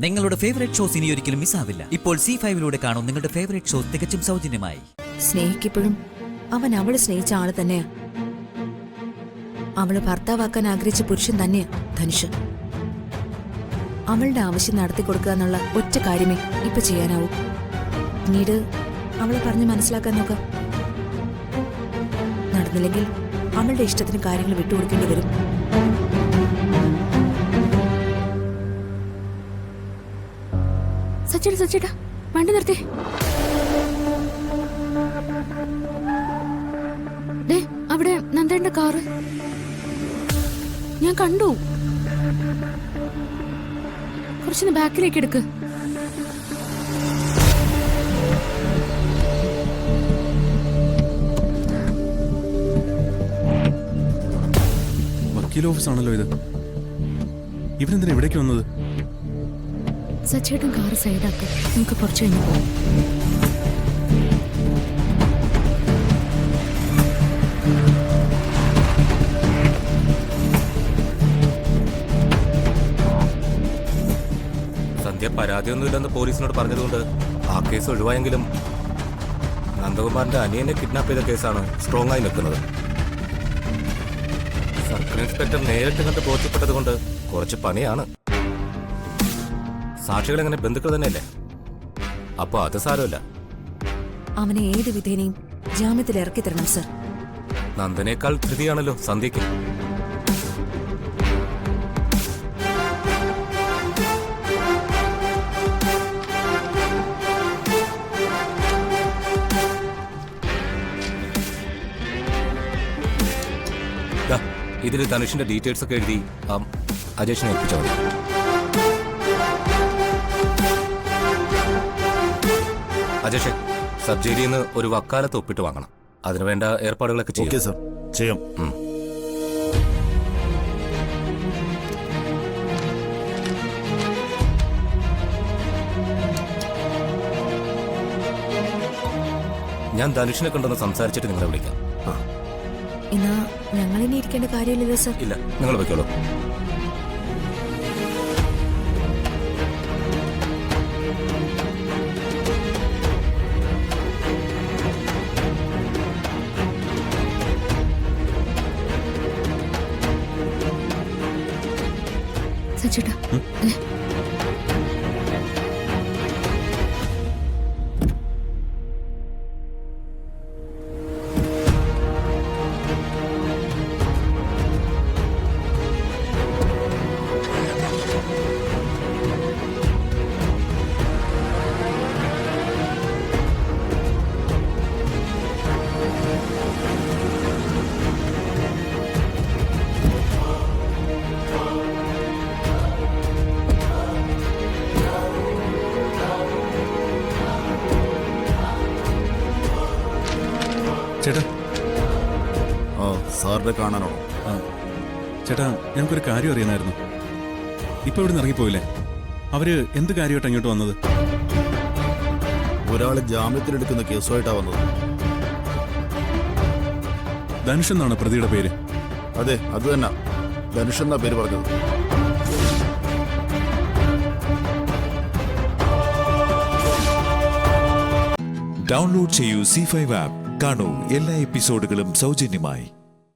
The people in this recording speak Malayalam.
നിങ്ങളുടെ ഫേവറേറ്റ് ഷോസ് ഇനി ഒരിക്കലും മിസ്സാവില്ല. ഇപ്പോൾ C5 കാണും നിങ്ങളുടെ ഫേവറേറ്റ് ഷോസ് തികച്ചും സൗജന്യമായി. സ്നേഹിക്കപ്പോഴും അവൻ അവളെ സ്നേഹിച്ച ആള് തന്നെയാ. അവളെ ഭർത്താവാക്കാൻ ആഗ്രഹിച്ച പുരുഷൻ തന്നെയാ ധനുഷ്. അവളുടെ ആവശ്യം നടത്തി കൊടുക്കുക എന്നുള്ള ഒറ്റ കാര്യമേ ഇപ്പൊ ചെയ്യാനാവൂ. പിന്നീട് അവളെ പറഞ്ഞ് മനസ്സിലാക്കാൻ നോക്കാം. നടന്നില്ലെങ്കിൽ അവളുടെ ഇഷ്ടത്തിന് കാര്യങ്ങൾ വിട്ടുകൊടുക്കേണ്ടി വരും. സച്ചേട്ടാ വണ്ടി നിർത്തേ. അവിടെ നന്ദേണ്ട കാറ് ഞാൻ കണ്ടു. കുറച്ചൊന്ന് ബാക്കിലേക്ക് എടുക്ക്. വക്കീൽ ഓഫീസാണല്ലോ ഇത്. ഇവരെന്തിനാ ഇവിടേക്ക് വന്നത്? സച്ചേട്ടൻ കാറ് സൈഡാക്ക്, നമുക്ക് കുറച്ച് കഴിഞ്ഞ് പോകാം. സന്ധ്യ പരാതിയൊന്നുമില്ലെന്ന് പോലീസിനോട് പറഞ്ഞതുകൊണ്ട് ആ കേസ് ഒഴിവായെങ്കിലും നന്ദകുമാറിന്റെ അനിയനെ കിഡ്നാപ്പ് ചെയ്ത കേസാണ് സ്ട്രോങ് ആയി നിൽക്കുന്നത്. സർക്കിൾ ഇൻസ്പെക്ടർ നേരിട്ട് കണ്ട് ബോധ്യപ്പെട്ടത് കൊണ്ട് കുറച്ച് പണിയാണ്. സാക്ഷികൾ എങ്ങനെ ബന്ധുക്കൾ തന്നെയല്ലേ, അപ്പൊ അത് സാരമില്ല. അവനെ ഏത് വിധേനയും ജാമ്യത്തിൽ ഇറക്കി തരണം സർ. നന്ദനേക്കാൾ ധൃതിയാണല്ലോ സന്ധ്യയ്ക്ക്. ഇതിൽ ധനുഷിന്റെ ഡീറ്റെയിൽസ് ഒക്കെ എഴുതി അജേഷിനെ ഏൽപ്പിച്ചാൽ മതി. അജേഷ്, സബ് ജയിലിൽ നിന്ന് ഒരു വക്കാലത്ത് ഒപ്പിട്ട് വാങ്ങണം. അതിനുവേണ്ട ഏർപ്പാടുകളൊക്കെ ചെയ്യാം. ഞാൻ ധനുഷിനെ കൊണ്ടൊന്ന് സംസാരിച്ചിട്ട് നിങ്ങളെ വിളിക്കാം. എന്നാ ഞങ്ങളിനി ഇരിക്കേണ്ട കാര്യമില്ലല്ലോ സർ. ഇല്ല, നിങ്ങൾ വയ്ക്കോളൂ. സച്ചേട്ടാ ചേട്ടാ. സാറിനെ കാണാനോ? ചേട്ടാ, ഞങ്ങൾക്കൊരു കാര്യം അറിയാനായിരുന്നു. ഇപ്പൊ ഇവിടെ നിന്ന് ഇറങ്ങിപ്പോയില്ലേ? അവര് എന്ത് കാര്യമായിട്ട് അങ്ങോട്ട് വന്നത്? ഒരാള് ജാമ്യത്തിലെടുക്കുന്ന കേസുമായിട്ടാ വന്നത്. ധനുഷ് എന്നാണ് പ്രതിയുടെ പേര്? അതെ, അത് തന്നെ. ധനുഷ് എന്നാ പേര് പറഞ്ഞത്. ഡൗൺലോഡ് ചെയ്യൂ C5 ആപ്പ്. കാണൂ എല്ലാ എപ്പിസോഡുകളും സൗജന്യമായി.